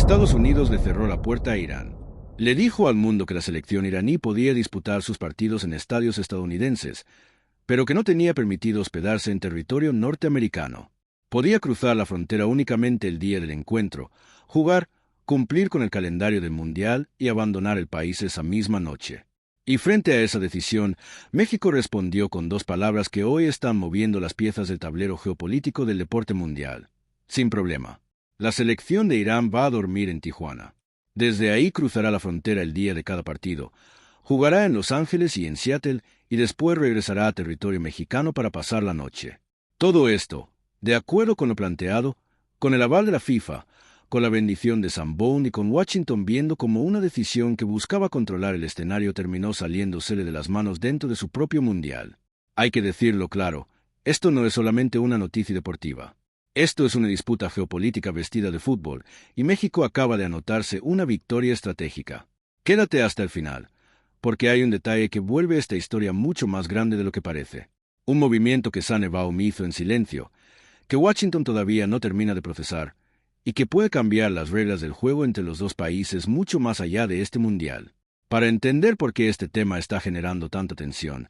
Estados Unidos le cerró la puerta a Irán. Le dijo al mundo que la selección iraní podía disputar sus partidos en estadios estadounidenses, pero que no tenía permitido hospedarse en territorio norteamericano. Podía cruzar la frontera únicamente el día del encuentro, jugar, cumplir con el calendario del Mundial y abandonar el país esa misma noche. Y frente a esa decisión, México respondió con dos palabras que hoy están moviendo las piezas del tablero geopolítico del deporte mundial. Sin problema. La selección de Irán va a dormir en Tijuana. Desde ahí cruzará la frontera el día de cada partido. Jugará en Los Ángeles y en Seattle y después regresará a territorio mexicano para pasar la noche. Todo esto, de acuerdo con lo planteado, con el aval de la FIFA, con la bendición de Zambón y con Washington viendo como una decisión que buscaba controlar el escenario terminó saliéndosele de las manos dentro de su propio mundial. Hay que decirlo claro, esto no es solamente una noticia deportiva. Esto es una disputa geopolítica vestida de fútbol, y México acaba de anotarse una victoria estratégica. Quédate hasta el final, porque hay un detalle que vuelve esta historia mucho más grande de lo que parece. Un movimiento que Sannebaum hizo en silencio, que Washington todavía no termina de procesar, y que puede cambiar las reglas del juego entre los dos países mucho más allá de este mundial. Para entender por qué este tema está generando tanta tensión,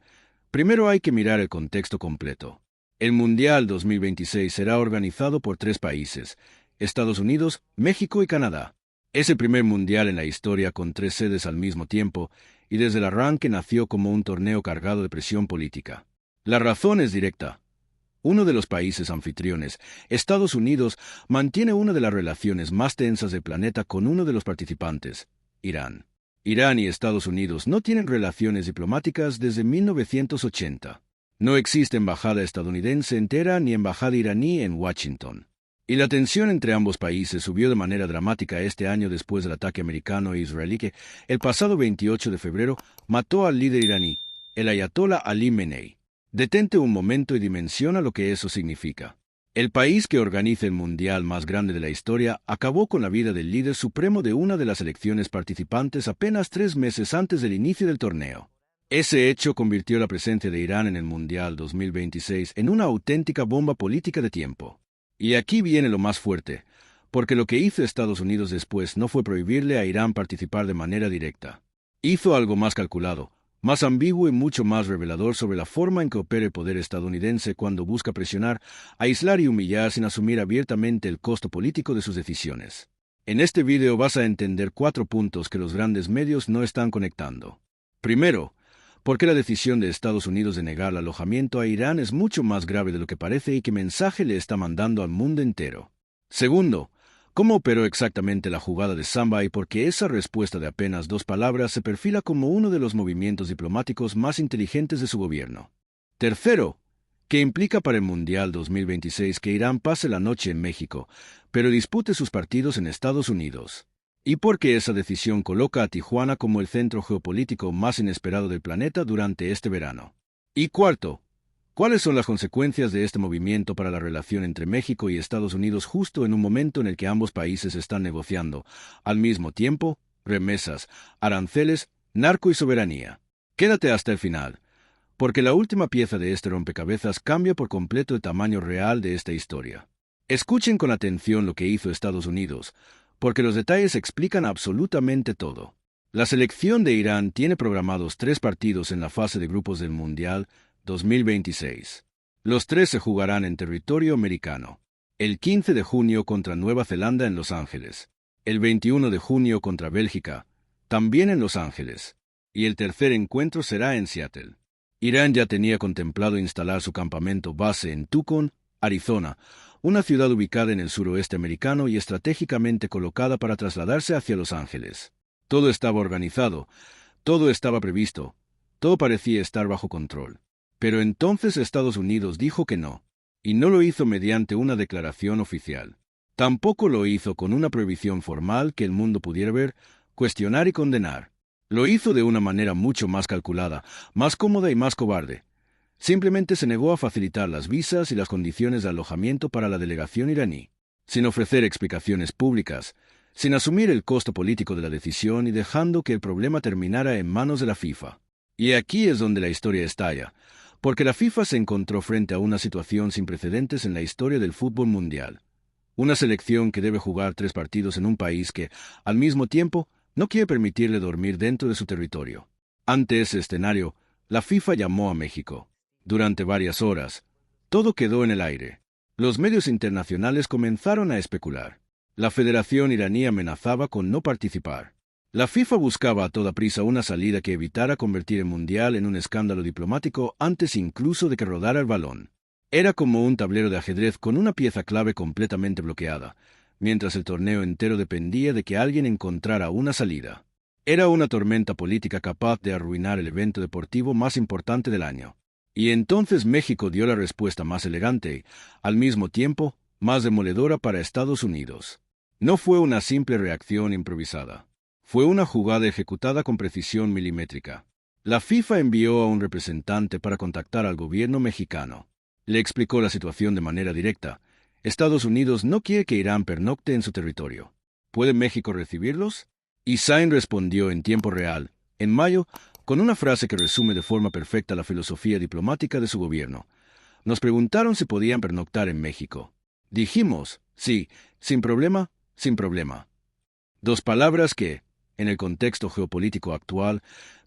primero hay que mirar el contexto completo. El Mundial 2026 será organizado por 3 países, Estados Unidos, México y Canadá. Es el primer mundial en la historia con 3 sedes al mismo tiempo, y desde el arranque nació como un torneo cargado de presión política. La razón es directa. Uno de los países anfitriones, Estados Unidos, mantiene una de las relaciones más tensas del planeta con uno de los participantes, Irán. Irán y Estados Unidos no tienen relaciones diplomáticas desde 1980. No existe embajada estadounidense en Teherán ni embajada iraní en Washington. Y la tensión entre ambos países subió de manera dramática este año después del ataque americano e israelí que, el pasado 28 de febrero, mató al líder iraní, el ayatolá Ali Khamenei. Detente un momento y dimensiona lo que eso significa. El país que organiza el mundial más grande de la historia acabó con la vida del líder supremo de una de las elecciones participantes apenas 3 meses antes del inicio del torneo. Ese hecho convirtió la presencia de Irán en el Mundial 2026 en una auténtica bomba política de tiempo. Y aquí viene lo más fuerte, porque lo que hizo Estados Unidos después no fue prohibirle a Irán participar de manera directa. Hizo algo más calculado, más ambiguo y mucho más revelador sobre la forma en que opera el poder estadounidense cuando busca presionar, aislar y humillar sin asumir abiertamente el costo político de sus decisiones. En este video vas a entender 4 puntos que los grandes medios no están conectando. Primero, porque la decisión de Estados Unidos de negar el alojamiento a Irán es mucho más grave de lo que parece y qué mensaje le está mandando al mundo entero. Segundo, cómo operó exactamente la jugada de Samba y por qué esa respuesta de apenas 2 palabras se perfila como uno de los movimientos diplomáticos más inteligentes de su gobierno. Tercero, qué implica para el Mundial 2026 que Irán pase la noche en México, pero dispute sus partidos en Estados Unidos. Y por qué esa decisión coloca a Tijuana como el centro geopolítico más inesperado del planeta durante este verano. Y cuarto, ¿cuáles son las consecuencias de este movimiento para la relación entre México y Estados Unidos justo en un momento en el que ambos países están negociando, al mismo tiempo, remesas, aranceles, narco y soberanía? Quédate hasta el final, porque la última pieza de este rompecabezas cambia por completo el tamaño real de esta historia. Escuchen con atención lo que hizo Estados Unidos, porque los detalles explican absolutamente todo. La selección de Irán tiene programados 3 partidos en la fase de grupos del Mundial 2026. Los 3 se jugarán en territorio americano. El 15 de junio contra Nueva Zelanda en Los Ángeles. El 21 de junio contra Bélgica, también en Los Ángeles. Y el tercer encuentro será en Seattle. Irán ya tenía contemplado instalar su campamento base en Tucson, Arizona, una ciudad ubicada en el suroeste americano y estratégicamente colocada para trasladarse hacia Los Ángeles. Todo estaba organizado, todo estaba previsto, todo parecía estar bajo control. Pero entonces Estados Unidos dijo que no, y no lo hizo mediante una declaración oficial. Tampoco lo hizo con una prohibición formal que el mundo pudiera ver, cuestionar y condenar. Lo hizo de una manera mucho más calculada, más cómoda y más cobarde. Simplemente se negó a facilitar las visas y las condiciones de alojamiento para la delegación iraní, sin ofrecer explicaciones públicas, sin asumir el costo político de la decisión y dejando que el problema terminara en manos de la FIFA. Y aquí es donde la historia estalla, porque la FIFA se encontró frente a una situación sin precedentes en la historia del fútbol mundial. Una selección que debe jugar 3 partidos en un país que, al mismo tiempo, no quiere permitirle dormir dentro de su territorio. Ante ese escenario, la FIFA llamó a México. Durante varias horas, todo quedó en el aire. Los medios internacionales comenzaron a especular. La Federación iraní amenazaba con no participar. La FIFA buscaba a toda prisa una salida que evitara convertir el Mundial en un escándalo diplomático antes incluso de que rodara el balón. Era como un tablero de ajedrez con una pieza clave completamente bloqueada, mientras el torneo entero dependía de que alguien encontrara una salida. Era una tormenta política capaz de arruinar el evento deportivo más importante del año. Y entonces México dio la respuesta más elegante y, al mismo tiempo, más demoledora para Estados Unidos. No fue una simple reacción improvisada. Fue una jugada ejecutada con precisión milimétrica. La FIFA envió a un representante para contactar al gobierno mexicano. Le explicó la situación de manera directa. Estados Unidos no quiere que Irán pernocte en su territorio. ¿Puede México recibirlos? Y Sain respondió en tiempo real, en mayo, con una frase que resume de forma perfecta la filosofía diplomática de su gobierno. Nos preguntaron si podían pernoctar en México. Dijimos, sí, sin problema, sin problema. 2 palabras que, en el contexto geopolítico actual,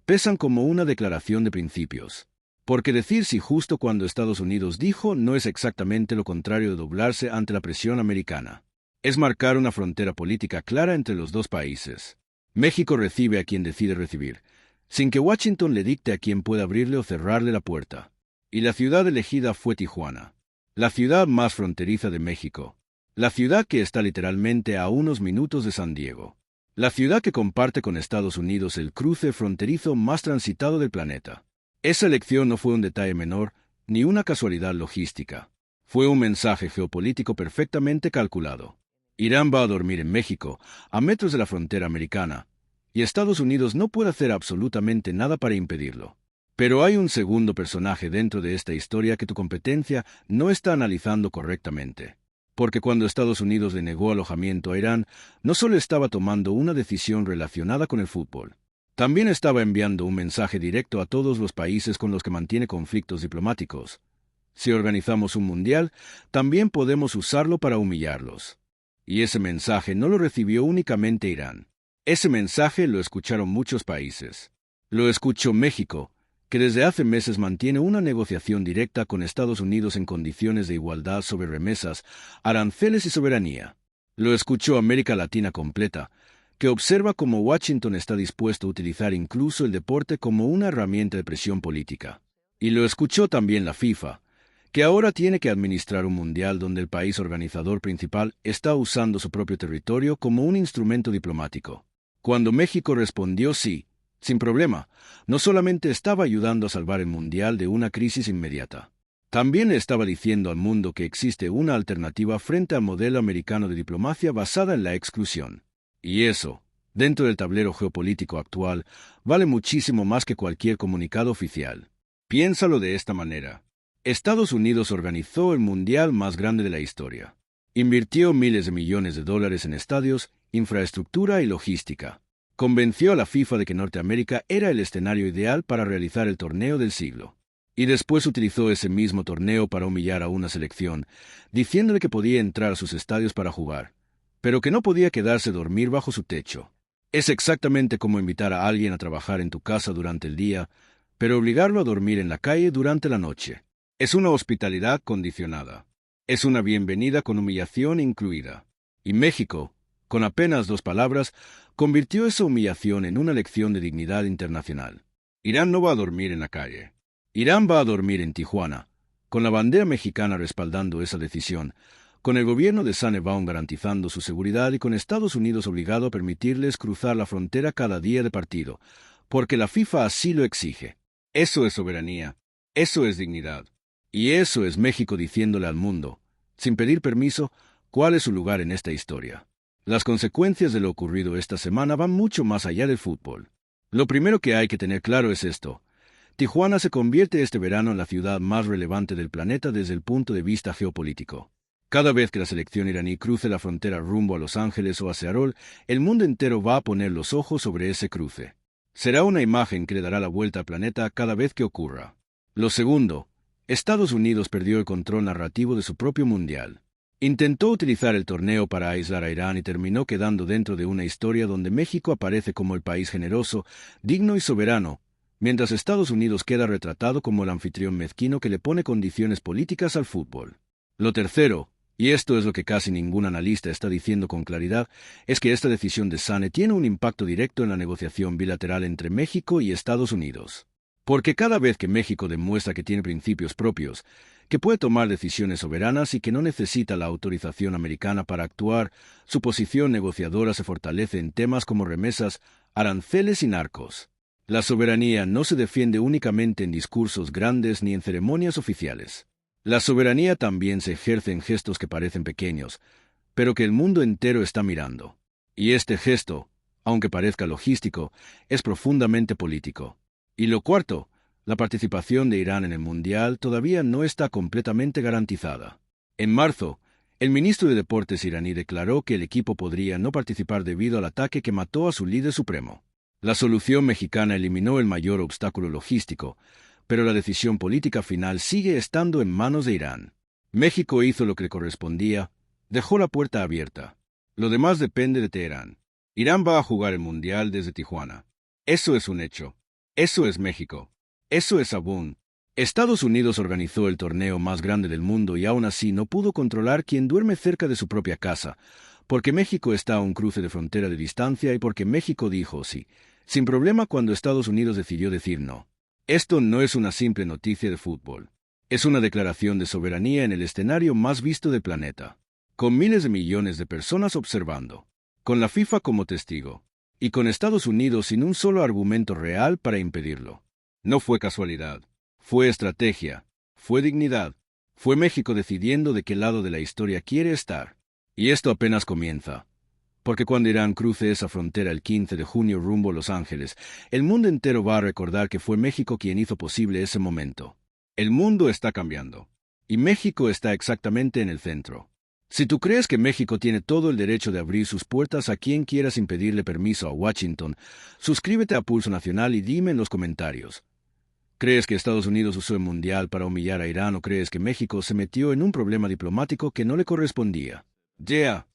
pesan como una declaración de principios. Porque decir sí justo cuando Estados Unidos dijo no es exactamente lo contrario de doblarse ante la presión americana. Es marcar una frontera política clara entre los 2 países. México recibe a quien decide recibir, sin que Washington le dicte a quién puede abrirle o cerrarle la puerta. Y la ciudad elegida fue Tijuana, la ciudad más fronteriza de México, la ciudad que está literalmente a unos minutos de San Diego, la ciudad que comparte con Estados Unidos el cruce fronterizo más transitado del planeta. Esa elección no fue un detalle menor, ni una casualidad logística. Fue un mensaje geopolítico perfectamente calculado. Irán va a dormir en México, a metros de la frontera americana, y Estados Unidos no puede hacer absolutamente nada para impedirlo. Pero hay un segundo personaje dentro de esta historia que tu competencia no está analizando correctamente. Porque cuando Estados Unidos le negó alojamiento a Irán, no solo estaba tomando una decisión relacionada con el fútbol, también estaba enviando un mensaje directo a todos los países con los que mantiene conflictos diplomáticos. Si organizamos un mundial, también podemos usarlo para humillarlos. Y ese mensaje no lo recibió únicamente Irán. Ese mensaje lo escucharon muchos países. Lo escuchó México, que desde hace meses mantiene una negociación directa con Estados Unidos en condiciones de igualdad sobre remesas, aranceles y soberanía. Lo escuchó América Latina completa, que observa cómo Washington está dispuesto a utilizar incluso el deporte como una herramienta de presión política. Y lo escuchó también la FIFA, que ahora tiene que administrar un mundial donde el país organizador principal está usando su propio territorio como un instrumento diplomático. Cuando México respondió sí, sin problema, no solamente estaba ayudando a salvar el mundial de una crisis inmediata, también le estaba diciendo al mundo que existe una alternativa frente al modelo americano de diplomacia basada en la exclusión. Y eso, dentro del tablero geopolítico actual, vale muchísimo más que cualquier comunicado oficial. Piénsalo de esta manera. Estados Unidos organizó el mundial más grande de la historia. Invirtió miles de millones de dólares en estadios, infraestructura y logística. Convenció a la FIFA de que Norteamérica era el escenario ideal para realizar el torneo del siglo. Y después utilizó ese mismo torneo para humillar a una selección, diciéndole que podía entrar a sus estadios para jugar, pero que no podía quedarse a dormir bajo su techo. Es exactamente como invitar a alguien a trabajar en tu casa durante el día, pero obligarlo a dormir en la calle durante la noche. Es una hospitalidad condicionada. Es una bienvenida con humillación incluida. Y México, con apenas 2 palabras, convirtió esa humillación en una lección de dignidad internacional. Irán no va a dormir en la calle. Irán va a dormir en Tijuana, con la bandera mexicana respaldando esa decisión, con el gobierno de Sanebaum garantizando su seguridad y con Estados Unidos obligado a permitirles cruzar la frontera cada día de partido, porque la FIFA así lo exige. Eso es soberanía. Eso es dignidad. Y eso es México diciéndole al mundo, sin pedir permiso, cuál es su lugar en esta historia. Las consecuencias de lo ocurrido esta semana van mucho más allá del fútbol. Lo primero que hay que tener claro es esto. Tijuana se convierte este verano en la ciudad más relevante del planeta desde el punto de vista geopolítico. Cada vez que la selección iraní cruce la frontera rumbo a Los Ángeles o a Seattle, el mundo entero va a poner los ojos sobre ese cruce. Será una imagen que le dará la vuelta al planeta cada vez que ocurra. Lo segundo, Estados Unidos perdió el control narrativo de su propio mundial. Intentó utilizar el torneo para aislar a Irán y terminó quedando dentro de una historia donde México aparece como el país generoso, digno y soberano, mientras Estados Unidos queda retratado como el anfitrión mezquino que le pone condiciones políticas al fútbol. Lo tercero, y esto es lo que casi ningún analista está diciendo con claridad, es que esta decisión de Sane tiene un impacto directo en la negociación bilateral entre México y Estados Unidos. Porque cada vez que México demuestra que tiene principios propios, que puede tomar decisiones soberanas y que no necesita la autorización americana para actuar, su posición negociadora se fortalece en temas como remesas, aranceles y narcos. La soberanía no se defiende únicamente en discursos grandes ni en ceremonias oficiales. La soberanía también se ejerce en gestos que parecen pequeños, pero que el mundo entero está mirando. Y este gesto, aunque parezca logístico, es profundamente político. Y lo cuarto, la participación de Irán en el Mundial todavía no está completamente garantizada. En marzo, el ministro de Deportes iraní declaró que el equipo podría no participar debido al ataque que mató a su líder supremo. La solución mexicana eliminó el mayor obstáculo logístico, pero la decisión política final sigue estando en manos de Irán. México hizo lo que le correspondía, dejó la puerta abierta. Lo demás depende de Teherán. Irán va a jugar el Mundial desde Tijuana. Eso es un hecho. Eso es México. Eso es Abún. Estados Unidos organizó el torneo más grande del mundo y aún así no pudo controlar quién duerme cerca de su propia casa, porque México está a un cruce de frontera de distancia y porque México dijo sí, sin problema cuando Estados Unidos decidió decir no. Esto no es una simple noticia de fútbol. Es una declaración de soberanía en el escenario más visto del planeta, con miles de millones de personas observando, con la FIFA como testigo, y con Estados Unidos sin un solo argumento real para impedirlo. No fue casualidad, fue estrategia, fue dignidad, fue México decidiendo de qué lado de la historia quiere estar. Y esto apenas comienza. Porque cuando Irán cruce esa frontera el 15 de junio rumbo a Los Ángeles, el mundo entero va a recordar que fue México quien hizo posible ese momento. El mundo está cambiando. Y México está exactamente en el centro. Si tú crees que México tiene todo el derecho de abrir sus puertas a quien quieras sin pedirle permiso a Washington, suscríbete a Pulso Nacional y dime en los comentarios. ¿Crees que Estados Unidos usó el Mundial para humillar a Irán o crees que México se metió en un problema diplomático que no le correspondía? Yeah.